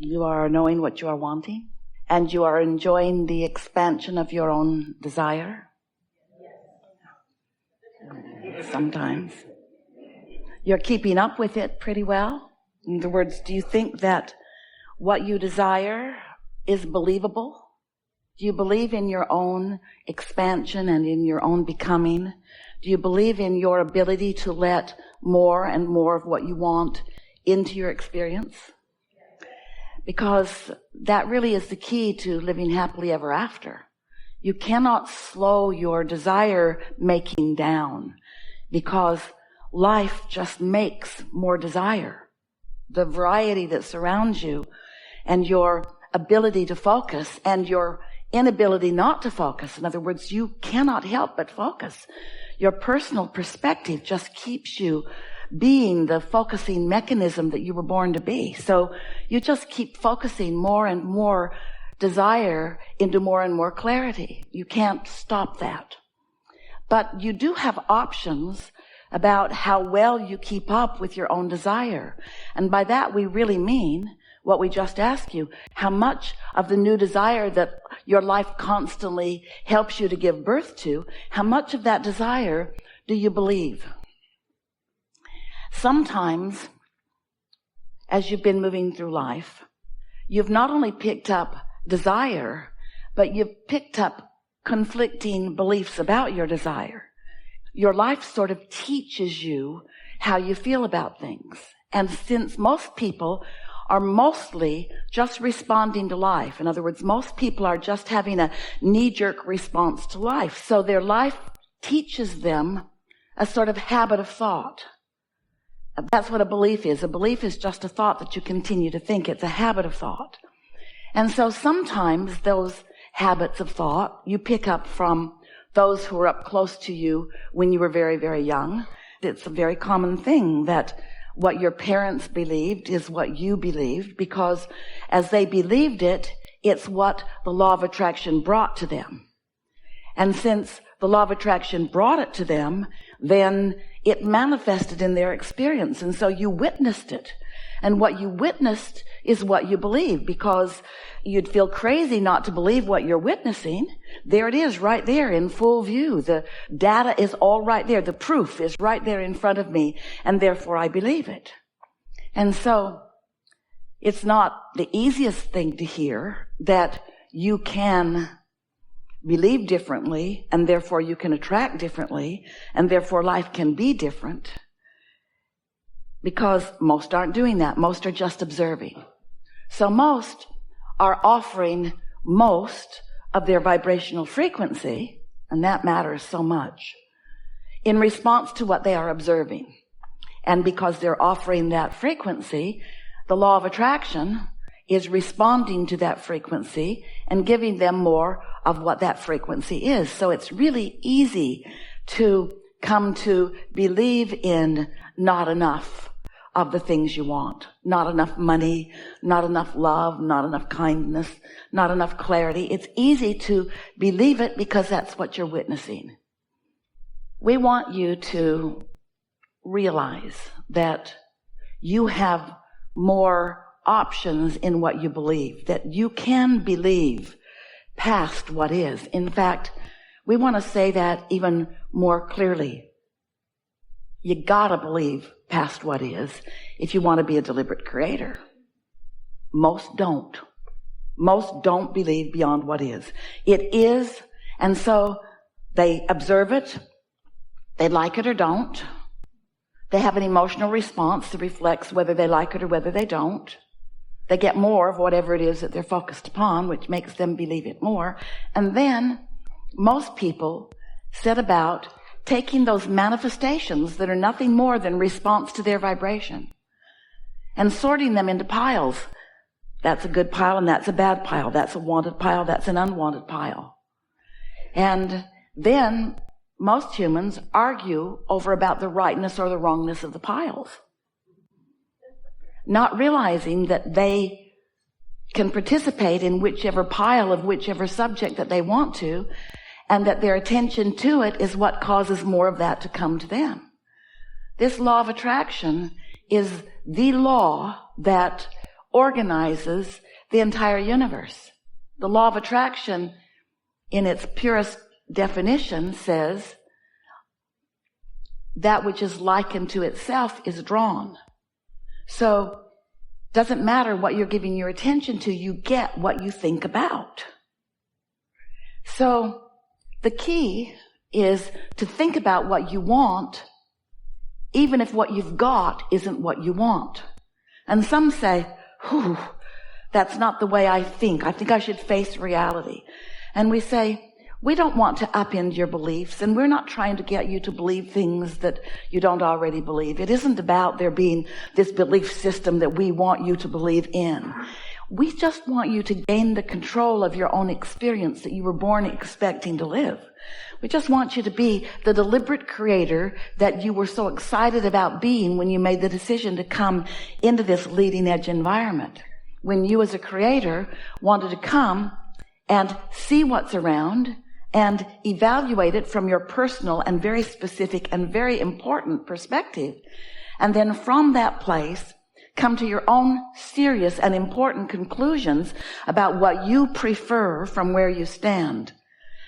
You are knowing what you are wanting, and you are enjoying the expansion of your own desire. Sometimes. You're keeping up with it pretty well. In other words, do you think that what you desire is believable? Do you believe in your own expansion and in your own becoming? Do you believe in your ability to let more and more of what you want into your experience? Because that really is the key to living happily ever after. You cannot slow your desire making down, because life just makes more desire. The variety that surrounds you and your ability to focus and your inability not to focus. In other words, you cannot help but focus. Your personal perspective just keeps you being the focusing mechanism that you were born to be. So you just keep focusing more and more desire into more and more clarity. You can't stop that. But you do have options about how well you keep up with your own desire. And by that we really mean what we just asked you. How much of the new desire that your life constantly helps you to give birth to, how much of that desire do you believe? Sometimes, as you've been moving through life, you've not only picked up desire, but you've picked up conflicting beliefs about your desire. Your life sort of teaches you how you feel about things. And since most people are mostly just responding to life, in other words, most people are just having a knee-jerk response to life, so their life teaches them a sort of habit of thought. That's what a belief is. A belief is just a thought that you continue to think. It's a habit of thought. And so sometimes those habits of thought you pick up from those who were up close to you when you were very, very young. It's a very common thing that what your parents believed is what you believed, because as they believed it, it's what the law of attraction brought to them. And since the law of attraction brought it to them, then it manifested in their experience. And so you witnessed it. And what you witnessed is what you believe, because you'd feel crazy not to believe what you're witnessing. There it is right there in full view. The data is all right there. The proof is right there in front of me, and therefore I believe it. And so it's not the easiest thing to hear that you can believe differently, and therefore you can attract differently, and therefore life can be different. Because most aren't doing that. Most are just observing. So most are offering most of their vibrational frequency, and that matters so much, in response to what they are observing. And because they're offering that frequency, the law of attraction is responding to that frequency and giving them more of what that frequency is. So it's really easy to come to believe in not enough of the things you want. Not enough money, not enough love, not enough kindness, not enough clarity. It's easy to believe it because that's what you're witnessing. We want you to realize that you have more options in what you believe, that you can believe past what is. In fact, we want to say that even more clearly. You gotta believe past what is if you want to be a deliberate creator. Most don't. Most don't believe beyond what is. It is, and so they observe it, they like it or don't. They have an emotional response that reflects whether they like it or whether they don't. They get more of whatever it is that they're focused upon, which makes them believe it more. And then most people set about taking those manifestations that are nothing more than response to their vibration and sorting them into piles. That's a good pile and that's a bad pile. That's a wanted pile. That's an unwanted pile. And then most humans argue over about the rightness or the wrongness of the piles, not realizing that they can participate in whichever pile of whichever subject that they want to, and that their attention to it is what causes more of that to come to them. This law of attraction is the law that organizes the entire universe. The law of attraction, in its purest definition, says that which is likened to itself is drawn. So doesn't matter what you're giving your attention to, you get what you think about. So the key is to think about what you want, even if what you've got isn't what you want. And some say, that's not the way I think. I think I should face reality. And we say, we don't want to upend your beliefs, and we're not trying to get you to believe things that you don't already believe. It isn't about there being this belief system that we want you to believe in. We just want you to gain the control of your own experience that you were born expecting to live. We just want you to be the deliberate creator that you were so excited about being when you made the decision to come into this leading edge environment. When you as a creator wanted to come and see what's around and evaluate it from your personal and very specific and very important perspective. And then from that place, come to your own serious and important conclusions about what you prefer from where you stand.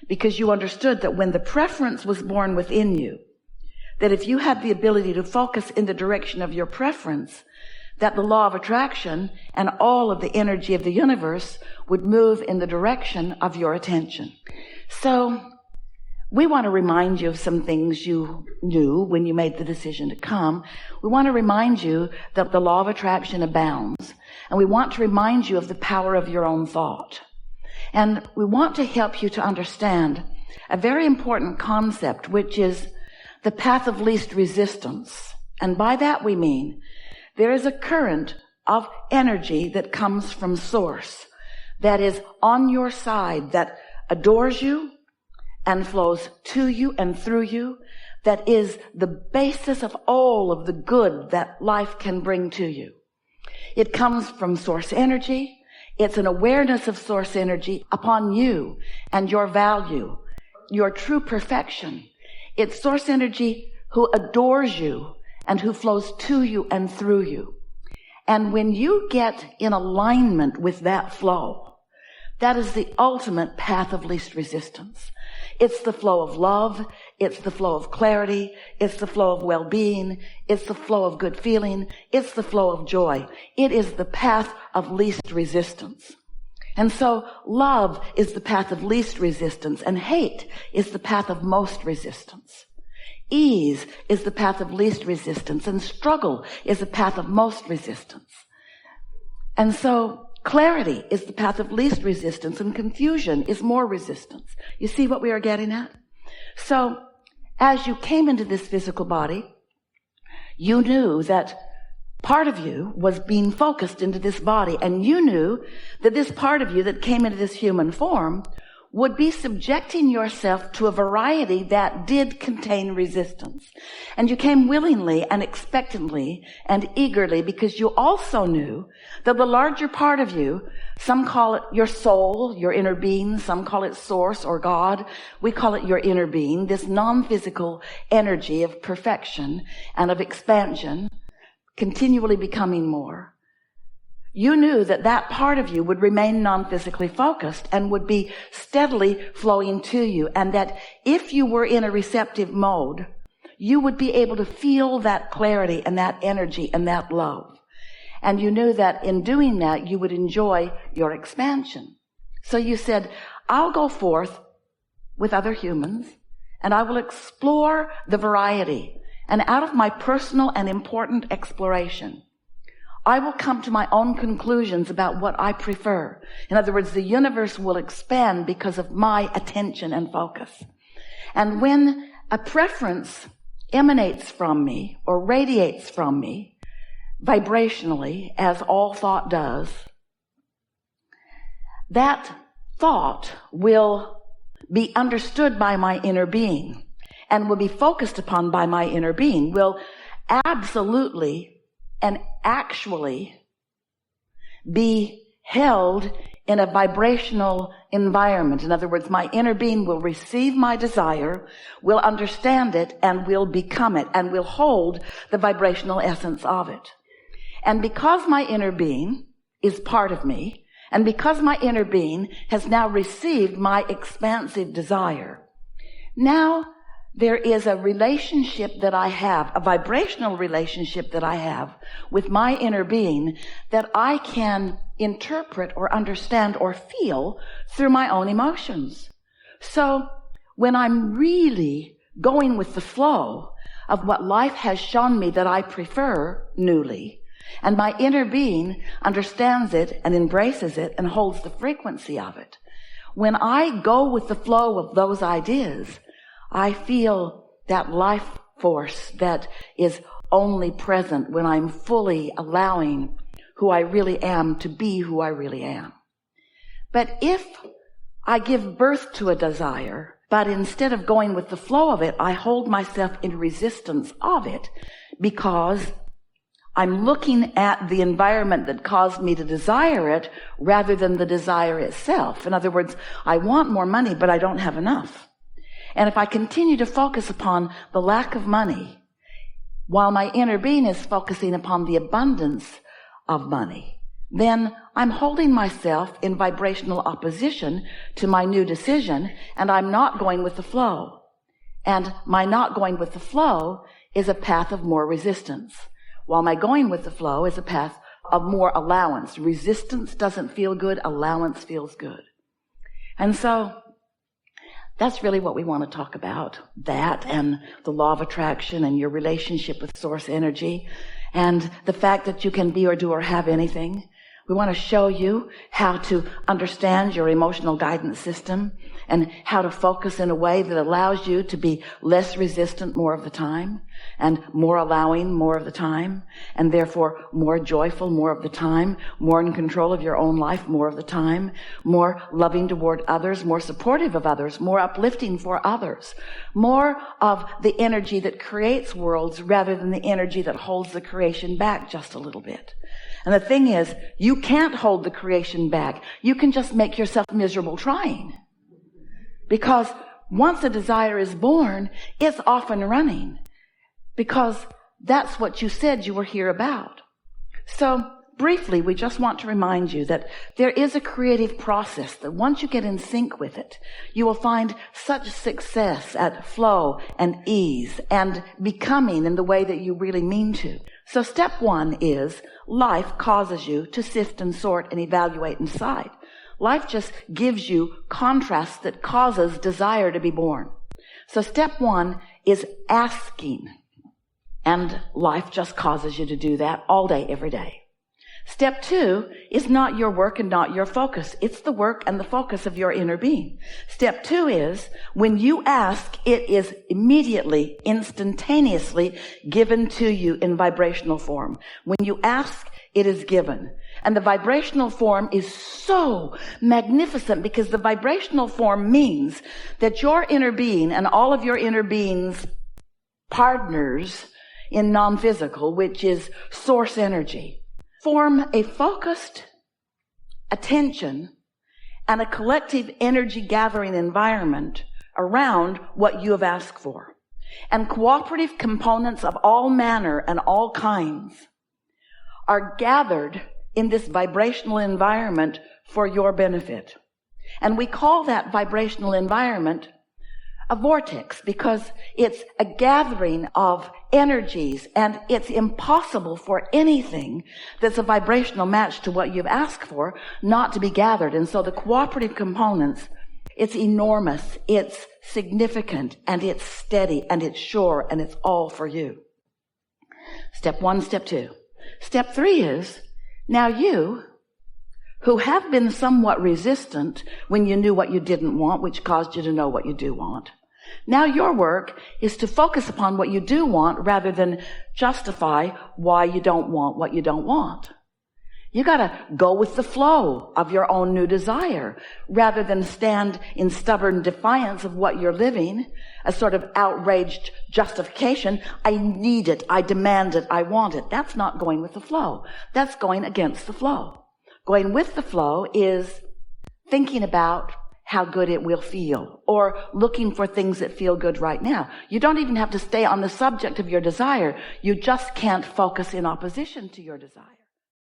Because you understood that when the preference was born within you, that if you had the ability to focus in the direction of your preference, that the law of attraction and all of the energy of the universe would move in the direction of your attention. So we want to remind you of some things you knew when you made the decision to come. We want to remind you that the law of attraction abounds. And we want to remind you of the power of your own thought. And we want to help you to understand a very important concept, which is the path of least resistance. And by that we mean there is a current of energy that comes from source, that is on your side, that adores you and flows to you and through you, that is the basis of all of the good that life can bring to you. It comes from source energy. It's an awareness of source energy upon you and your value, your true perfection. It's source energy who adores you and who flows to you and through you. And when you get in alignment with that flow, that is the ultimate path of least resistance. It's the flow of love. It's the flow of clarity. It's the flow of well-being. It's the flow of good feeling. It's the flow of joy. It is the path of least resistance. And so love is the path of least resistance, and hate is the path of most resistance. Ease is the path of least resistance, and struggle is the path of most resistance. And so clarity is the path of least resistance, and confusion is more resistance. You see what we are getting at? So as you came into this physical body, you knew that part of you was being focused into this body, and you knew that this part of you that came into this human form would be subjecting yourself to a variety that did contain resistance. And you came willingly and expectantly and eagerly because you also knew that the larger part of you, some call it your soul, your inner being, some call it source or God. We call it your inner being, this non-physical energy of perfection and of expansion, continually becoming more. You knew that that part of you would remain non-physically focused and would be steadily flowing to you, and that if you were in a receptive mode, you would be able to feel that clarity and that energy and that love. And you knew that in doing that, you would enjoy your expansion. So you said, I'll go forth with other humans and I will explore the variety. And out of my personal and important exploration, I will come to my own conclusions about what I prefer. In other words, the universe will expand because of my attention and focus. And when a preference emanates from me or radiates from me vibrationally, as all thought does, that thought will be understood by my inner being and will be focused upon by my inner being, will absolutely and actually be held in a vibrational environment. In other words, my inner being will receive my desire, will understand it, and will become it, and will hold the vibrational essence of it. And because my inner being is part of me, and because my inner being has now received my expansive desire, now there is a relationship that I have, a vibrational relationship that I have with my inner being that I can interpret or understand or feel through my own emotions. So when I'm really going with the flow of what life has shown me that I prefer newly, and my inner being understands it and embraces it and holds the frequency of it, when I go with the flow of those ideas, I feel that life force that is only present when I'm fully allowing who I really am to be who I really am. But if I give birth to a desire, but instead of going with the flow of it, I hold myself in resistance of it because I'm looking at the environment that caused me to desire it rather than the desire itself. In other words, I want more money, but I don't have enough. And if I continue to focus upon the lack of money, while my inner being is focusing upon the abundance of money, then I'm holding myself in vibrational opposition to my new decision, and I'm not going with the flow. And my not going with the flow is a path of more resistance, while my going with the flow is a path of more allowance. Resistance doesn't feel good, allowance feels good. And so that's really what we want to talk about, that and the law of attraction and your relationship with source energy and the fact that you can be or do or have anything. We want to show you how to understand your emotional guidance system and how to focus in a way that allows you to be less resistant more of the time and more allowing more of the time and therefore more joyful more of the time, more in control of your own life more of the time, more loving toward others, more supportive of others, more uplifting for others, more of the energy that creates worlds rather than the energy that holds the creation back just a little bit. And the thing is, you can't hold the creation back. You can just make yourself miserable trying. Because once a desire is born, it's off and running. Because that's what you said you were here about. So briefly, we just want to remind you that there is a creative process that once you get in sync with it, you will find such success at flow and ease and becoming in the way that you really mean to. So step one is life causes you to sift and sort and evaluate inside. Life just gives you contrasts that causes desire to be born. So step one is asking. And life just causes you to do that all day, every day. Step two is not your work and not your focus. It's the work and the focus of your inner being. Step two is when you ask, it is immediately, instantaneously given to you in vibrational form. When you ask, it is given. And the vibrational form is so magnificent because the vibrational form means that your inner being and all of your inner being's partners in non-physical, which is source energy, form a focused attention and a collective energy gathering environment around what you have asked for. And cooperative components of all manner and all kinds are gathered in this vibrational environment for your benefit. And we call that vibrational environment a vortex because it's a gathering of energies and it's impossible for anything that's a vibrational match to what you've asked for not to be gathered. And so the cooperative components, it's enormous, it's significant, and it's steady, and it's sure, and it's all for you. Step one, step two. Step three is, now you, who have been somewhat resistant when you knew what you didn't want, which caused you to know what you do want, now your work is to focus upon what you do want rather than justify why you don't want what you don't want. You gotta go with the flow of your own new desire rather than stand in stubborn defiance of what you're living, a sort of outraged justification. I need it, I demand it, I want it. That's not going with the flow. That's going against the flow. Going with the flow is thinking about how good it will feel, or looking for things that feel good right now. You don't even have to stay on the subject of your desire. You just can't focus in opposition to your desire.